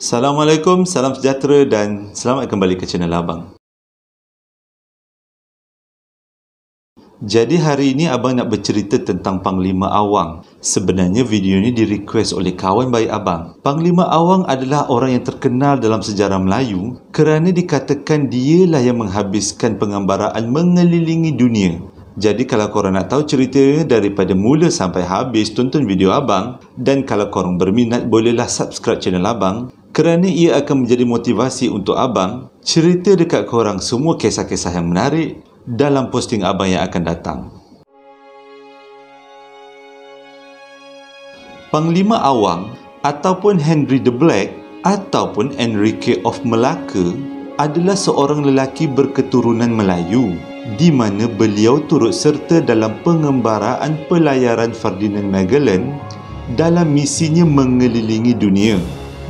Assalamualaikum, salam sejahtera dan selamat kembali ke channel Abang. Jadi hari ini Abang nak bercerita tentang Panglima Awang. Sebenarnya video ini direquest oleh kawan baik Abang. Panglima Awang adalah orang yang terkenal dalam sejarah Melayu kerana dikatakan dialah yang menghabiskan pengambaraan mengelilingi dunia. Jadi kalau korang nak tahu ceritanya daripada mula sampai habis, tonton video Abang. Dan kalau korang berminat, bolehlah subscribe channel Abang kerana ia akan menjadi motivasi untuk Abang cerita dekat korang semua kisah-kisah yang menarik dalam posting Abang yang akan datang. Panglima Awang ataupun Henry the Black ataupun Enrique of Malacca adalah seorang lelaki berketurunan Melayu di mana beliau turut serta dalam pengembaraan pelayaran Ferdinand Magellan dalam misinya mengelilingi dunia.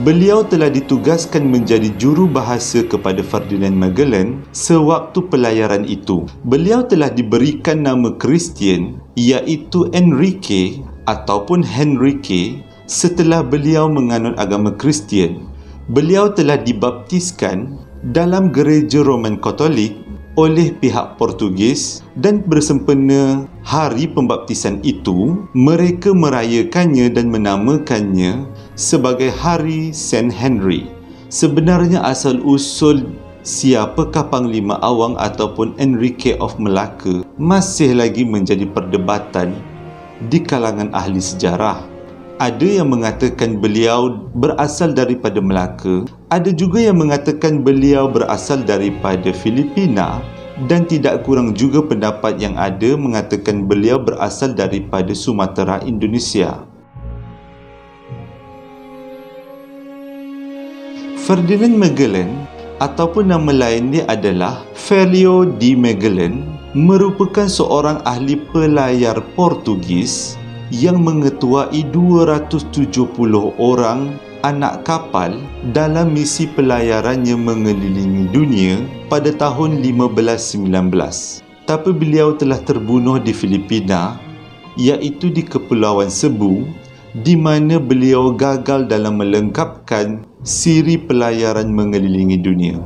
Beliau telah ditugaskan menjadi jurubahasa kepada Ferdinand Magellan sewaktu pelayaran itu. Beliau telah diberikan nama Kristian iaitu Enrique ataupun Henrique setelah beliau menganut agama Kristian. Beliau telah dibaptiskan dalam gereja Roman Katolik oleh pihak Portugis dan bersempena hari pembaptisan itu, mereka merayakannya dan menamakannya sebagai Hari Saint Henry. Sebenarnya asal-usul siapakah Panglima Awang ataupun Enrique of Malacca masih lagi menjadi perdebatan di kalangan ahli sejarah. Ada yang mengatakan beliau berasal daripada Melaka, ada juga yang mengatakan beliau berasal daripada Filipina dan tidak kurang juga pendapat yang ada mengatakan beliau berasal daripada Sumatera, Indonesia. Ferdinand Magellan ataupun nama lainnya adalah Félio de Magellan merupakan seorang ahli pelayar Portugis yang mengetuai 270 orang anak kapal dalam misi pelayarannya mengelilingi dunia pada tahun 1519. Tapi beliau telah terbunuh di Filipina, iaitu di Kepulauan Cebu, di mana beliau gagal dalam melengkapkan siri pelayaran mengelilingi dunia.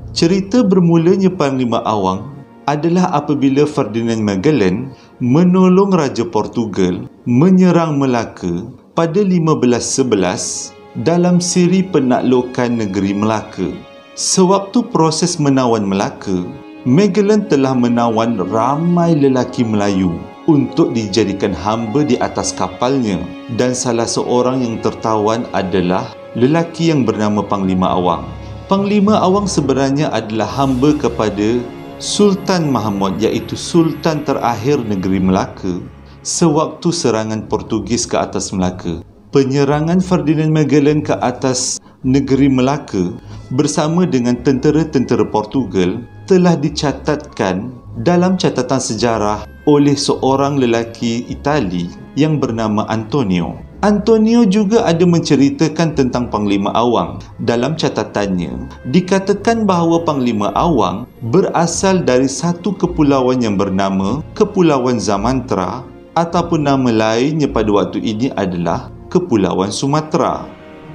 Cerita bermulanya Panglima Awang adalah apabila Ferdinand Magellan menolong Raja Portugal menyerang Melaka pada 1511 dalam siri penaklukan negeri Melaka. Sewaktu proses menawan Melaka, Magellan telah menawan ramai lelaki Melayu untuk dijadikan hamba di atas kapalnya dan salah seorang yang tertawan adalah lelaki yang bernama Panglima Awang. Panglima Awang sebenarnya adalah hamba kepada Sultan Mahmud, iaitu Sultan terakhir negeri Melaka sewaktu serangan Portugis ke atas Melaka. Penyerangan Ferdinand Magellan ke atas negeri Melaka bersama dengan tentera-tentera Portugal telah dicatatkan dalam catatan sejarah oleh seorang lelaki Itali yang bernama Antonio. Antonio juga ada menceritakan tentang Panglima Awang. Dalam catatannya, dikatakan bahawa Panglima Awang berasal dari satu kepulauan yang bernama Kepulauan Sumatra ataupun nama lainnya pada waktu ini adalah Kepulauan Sumatera.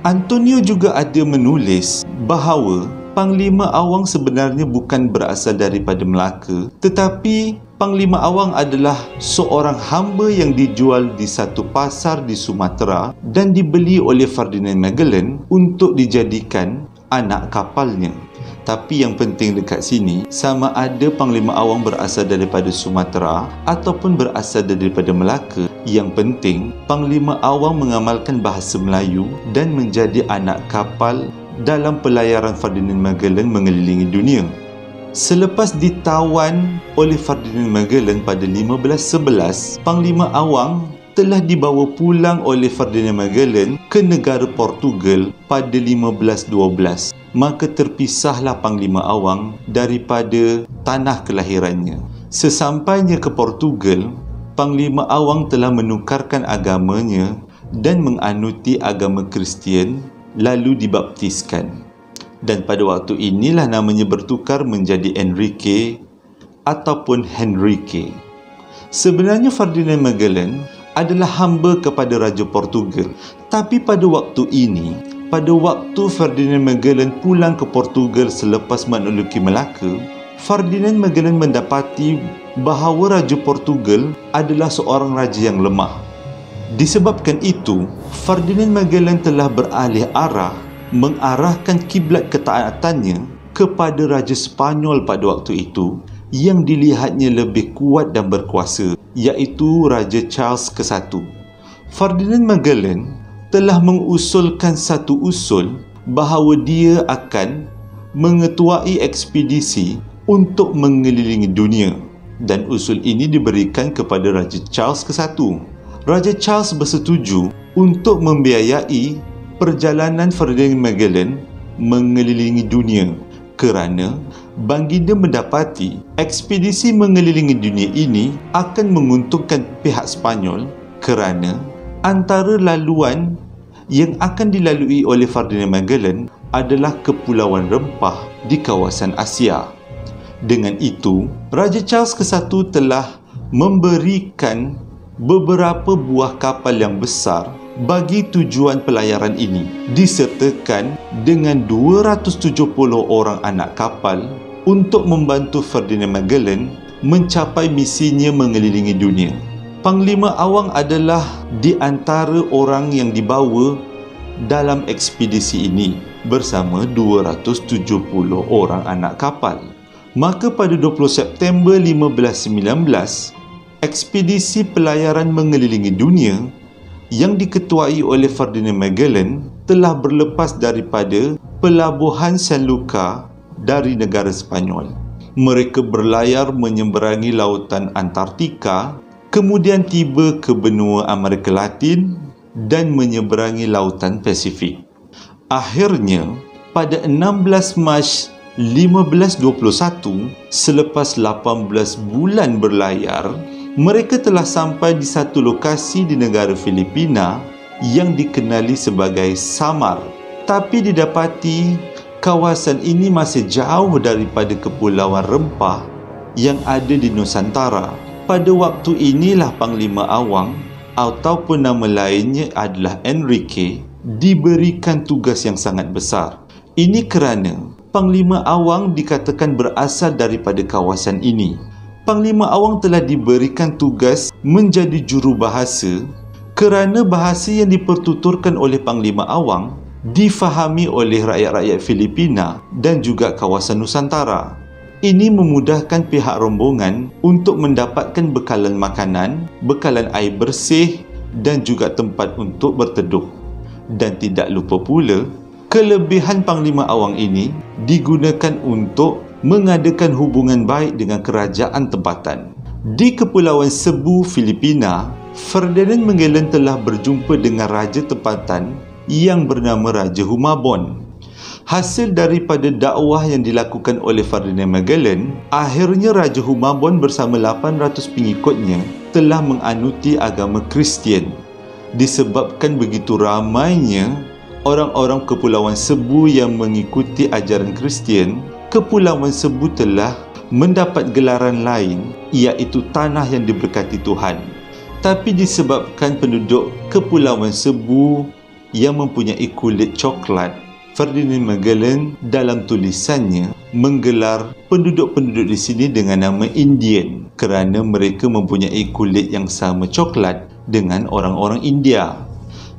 Antonio juga ada menulis bahawa Panglima Awang sebenarnya bukan berasal daripada Melaka, tetapi Panglima Awang adalah seorang hamba yang dijual di satu pasar di Sumatera dan dibeli oleh Ferdinand Magellan untuk dijadikan anak kapalnya. Tapi yang penting dekat sini, sama ada Panglima Awang berasal daripada Sumatera ataupun berasal daripada Melaka, yang penting Panglima Awang mengamalkan bahasa Melayu dan menjadi anak kapal dalam pelayaran Ferdinand Magellan mengelilingi dunia. Selepas ditawan oleh Ferdinand Magellan pada 1511, Panglima Awang telah dibawa pulang oleh Ferdinand Magellan ke negara Portugal pada 1512. Maka terpisahlah Panglima Awang daripada tanah kelahirannya. Sesampainya ke Portugal, Panglima Awang telah menukarkan agamanya dan menganuti agama Kristian lalu dibaptiskan. Dan pada waktu inilah namanya bertukar menjadi Enrique ataupun Henrique. Sebenarnya Ferdinand Magellan adalah hamba kepada Raja Portugal. Tapi pada waktu ini, pada waktu Ferdinand Magellan pulang ke Portugal selepas menaklukki Melaka, Ferdinand Magellan mendapati bahawa Raja Portugal adalah seorang raja yang lemah. Disebabkan itu, Ferdinand Magellan telah beralih arah mengarahkan kiblat ketaatannya kepada Raja Sepanyol pada waktu itu yang dilihatnya lebih kuat dan berkuasa, iaitu Raja Charles ke-1. Ferdinand Magellan telah mengusulkan satu usul bahawa dia akan mengetuai ekspedisi untuk mengelilingi dunia, dan usul ini diberikan kepada Raja Charles ke-1. Raja Charles bersetuju untuk membiayai perjalanan Ferdinand Magellan mengelilingi dunia kerana baginda mendapati ekspedisi mengelilingi dunia ini akan menguntungkan pihak Sepanyol kerana antara laluan yang akan dilalui oleh Ferdinand Magellan adalah Kepulauan Rempah di kawasan Asia. Dengan itu, Raja Charles ke-1 telah memberikan beberapa buah kapal yang besar bagi tujuan pelayaran ini, disertakan dengan 270 orang anak kapal untuk membantu Ferdinand Magellan mencapai misinya mengelilingi dunia. Panglima Awang adalah di antara orang yang dibawa dalam ekspedisi ini bersama 270 orang anak kapal. Maka pada 20 September 1519, ekspedisi pelayaran mengelilingi dunia yang diketuai oleh Ferdinand Magellan telah berlepas daripada pelabuhan San Luca dari negara Sepanyol. Mereka berlayar menyeberangi lautan Antartika, kemudian tiba ke benua Amerika Latin dan menyeberangi lautan Pasifik. Akhirnya, pada 16 Mac 1521, selepas 18 bulan berlayar, mereka telah sampai di satu lokasi di negara Filipina yang dikenali sebagai Samar. Tapi didapati kawasan ini masih jauh daripada Kepulauan Rempah yang ada di Nusantara. Pada waktu inilah Panglima Awang ataupun nama lainnya adalah Enrique diberikan tugas yang sangat besar. Ini kerana Panglima Awang dikatakan berasal daripada kawasan ini. Panglima Awang telah diberikan tugas menjadi jurubahasa kerana bahasa yang dipertuturkan oleh Panglima Awang difahami oleh rakyat-rakyat Filipina dan juga kawasan Nusantara. Ini memudahkan pihak rombongan untuk mendapatkan bekalan makanan, bekalan air bersih dan juga tempat untuk berteduh. Dan tidak lupa pula, kelebihan Panglima Awang ini digunakan untuk mengadakan hubungan baik dengan kerajaan tempatan. Di Kepulauan Cebu, Filipina, Ferdinand Magellan telah berjumpa dengan raja tempatan yang bernama Raja Humabon. Hasil daripada dakwah yang dilakukan oleh Ferdinand Magellan, akhirnya Raja Humabon bersama 800 pengikutnya telah menganuti agama Kristian. Disebabkan begitu ramainya orang-orang Kepulauan Cebu yang mengikuti ajaran Kristian, Kepulauan Cebu telah mendapat gelaran lain, iaitu tanah yang diberkati Tuhan. Tapi disebabkan penduduk Kepulauan Cebu yang mempunyai kulit coklat, Ferdinand Magellan dalam tulisannya menggelar penduduk-penduduk di sini dengan nama Indian kerana mereka mempunyai kulit yang sama coklat dengan orang-orang India.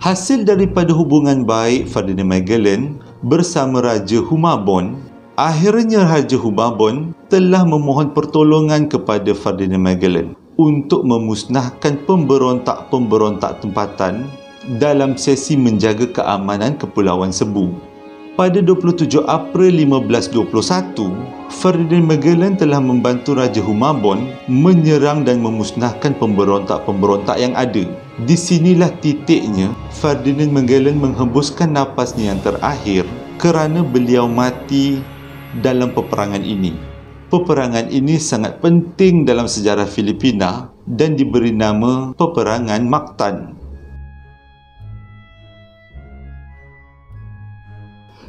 Hasil daripada hubungan baik Ferdinand Magellan bersama Raja Humabon, akhirnya Raja Humabon telah memohon pertolongan kepada Ferdinand Magellan untuk memusnahkan pemberontak-pemberontak tempatan dalam sesi menjaga keamanan Kepulauan Cebu. Pada 27 April 1521, Ferdinand Magellan telah membantu Raja Humabon menyerang dan memusnahkan pemberontak-pemberontak yang ada. Di sinilah titiknya Ferdinand Magellan menghembuskan napasnya yang terakhir kerana beliau mati dalam peperangan ini. Peperangan ini sangat penting dalam sejarah Filipina dan diberi nama Peperangan Mactan.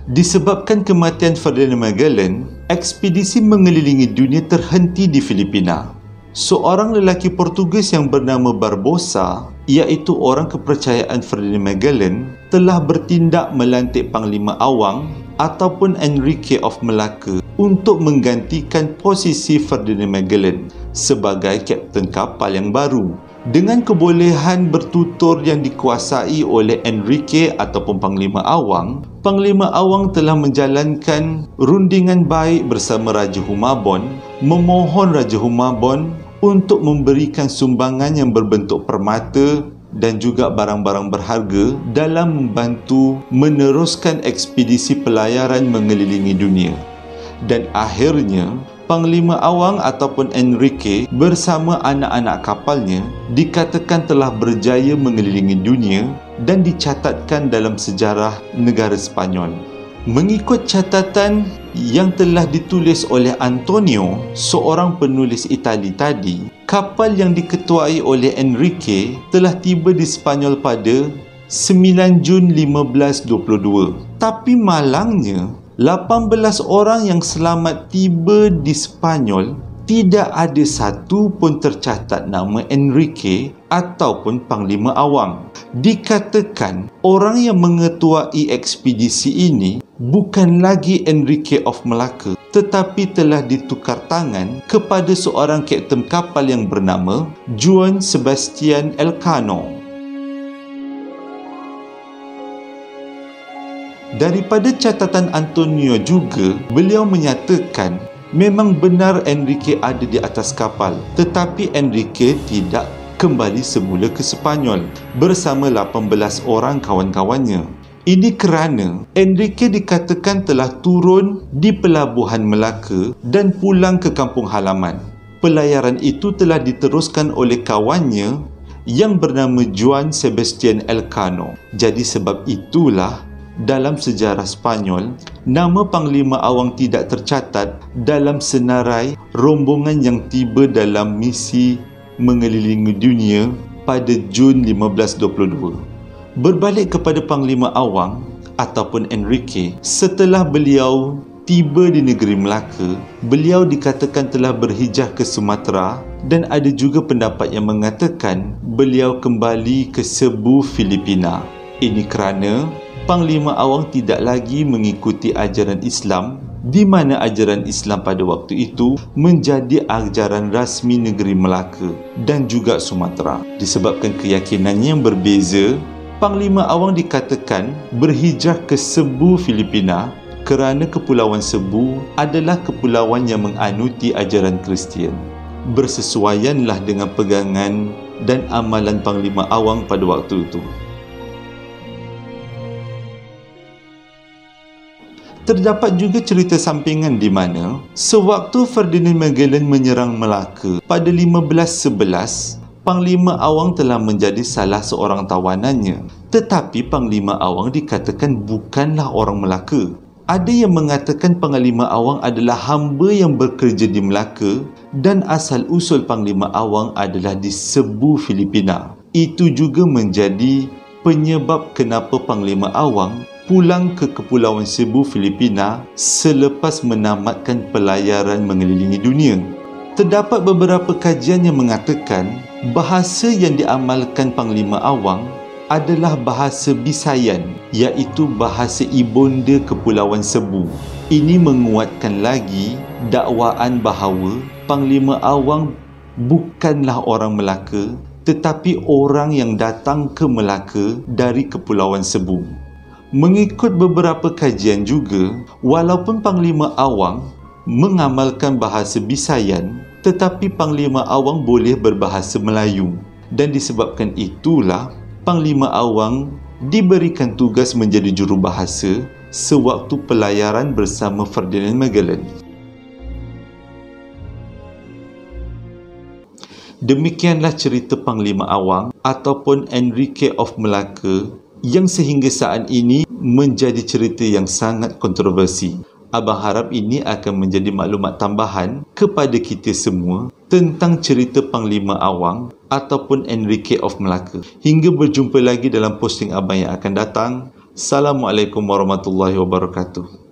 Disebabkan kematian Ferdinand Magellan, ekspedisi mengelilingi dunia terhenti di Filipina. seorang lelaki Portugis yang bernama Barbosa, iaitu orang kepercayaan Ferdinand Magellan, telah bertindak melantik Panglima Awang ataupun Enrique of Malacca untuk menggantikan posisi Ferdinand Magellan sebagai kapten kapal yang baru. Dengan kebolehan bertutur yang dikuasai oleh Enrique ataupun Panglima Awang telah menjalankan rundingan baik bersama Raja Humabon, memohon Raja Humabon untuk memberikan sumbangan yang berbentuk permata dan juga barang-barang berharga dalam membantu meneruskan ekspedisi pelayaran mengelilingi dunia. Dan akhirnya, Panglima Awang ataupun Enrique bersama anak-anak kapalnya dikatakan telah berjaya mengelilingi dunia dan dicatatkan dalam sejarah negara Sepanyol. Mengikut catatan yang telah ditulis oleh Antonio, seorang penulis Itali tadi, kapal yang diketuai oleh Enrique telah tiba di Sepanyol pada 9 Jun 1522. Tapi malangnya, 18 orang yang selamat tiba di Sepanyol, tidak ada satu pun tercatat nama Enrique ataupun Panglima Awang. Dikatakan orang yang mengetuai ekspedisi ini bukan lagi Enrique of Malacca, tetapi telah ditukar tangan kepada seorang kapten kapal yang bernama Juan Sebastian Elcano. Daripada catatan Antonio juga, beliau menyatakan memang benar Enrique ada di atas kapal, tetapi Enrique tidak kembali semula ke Sepanyol bersama 18 orang kawan-kawannya. Ini kerana Enrique dikatakan telah turun di pelabuhan Melaka dan pulang ke kampung halaman. Pelayaran itu telah diteruskan oleh kawannya yang bernama Juan Sebastian Elcano. Jadi sebab itulah dalam sejarah Sepanyol, nama Panglima Awang tidak tercatat dalam senarai rombongan yang tiba dalam misi mengelilingi dunia pada Jun 1522. Berbalik kepada Panglima Awang ataupun Enrique, setelah beliau tiba di negeri Melaka, beliau dikatakan telah berhijrah ke Sumatera dan ada juga pendapat yang mengatakan beliau kembali ke Cebu, Filipina. Ini kerana Panglima Awang tidak lagi mengikuti ajaran Islam, di mana ajaran Islam pada waktu itu menjadi ajaran rasmi negeri Melaka dan juga Sumatera. Disebabkan keyakinannya yang berbeza, Panglima Awang dikatakan berhijrah ke Cebu, Filipina kerana Kepulauan Cebu adalah kepulauan yang menganuti ajaran Kristian. Bersesuaianlah dengan pegangan dan amalan Panglima Awang pada waktu itu. Terdapat juga cerita sampingan di mana sewaktu Ferdinand Magellan menyerang Melaka pada 1511, Panglima Awang telah menjadi salah seorang tawanannya. Tetapi Panglima Awang dikatakan bukanlah orang Melaka. Ada yang mengatakan Panglima Awang adalah hamba yang bekerja di Melaka dan asal-usul Panglima Awang adalah di Cebu, Filipina. Itu juga menjadi penyebab kenapa Panglima Awang pulang ke Kepulauan Cebu, Filipina selepas menamatkan pelayaran mengelilingi dunia. Terdapat beberapa kajian yang mengatakan bahasa yang diamalkan Panglima Awang adalah bahasa Bisayan, iaitu bahasa ibunda Kepulauan Cebu. Ini menguatkan lagi dakwaan bahawa Panglima Awang bukanlah orang Melaka, tetapi orang yang datang ke Melaka dari Kepulauan Cebu. Mengikut beberapa kajian juga, walaupun Panglima Awang mengamalkan bahasa Bisayan, tetapi Panglima Awang boleh berbahasa Melayu. Dan disebabkan itulah, Panglima Awang diberikan tugas menjadi jurubahasa sewaktu pelayaran bersama Ferdinand Magellan. Demikianlah cerita Panglima Awang ataupun Enrique of Malacca yang sehingga saat ini menjadi cerita yang sangat kontroversi. Abang harap ini akan menjadi maklumat tambahan kepada kita semua tentang cerita Panglima Awang ataupun Enrique of Malacca. Hingga berjumpa lagi dalam posting abang yang akan datang. Assalamualaikum warahmatullahi wabarakatuh.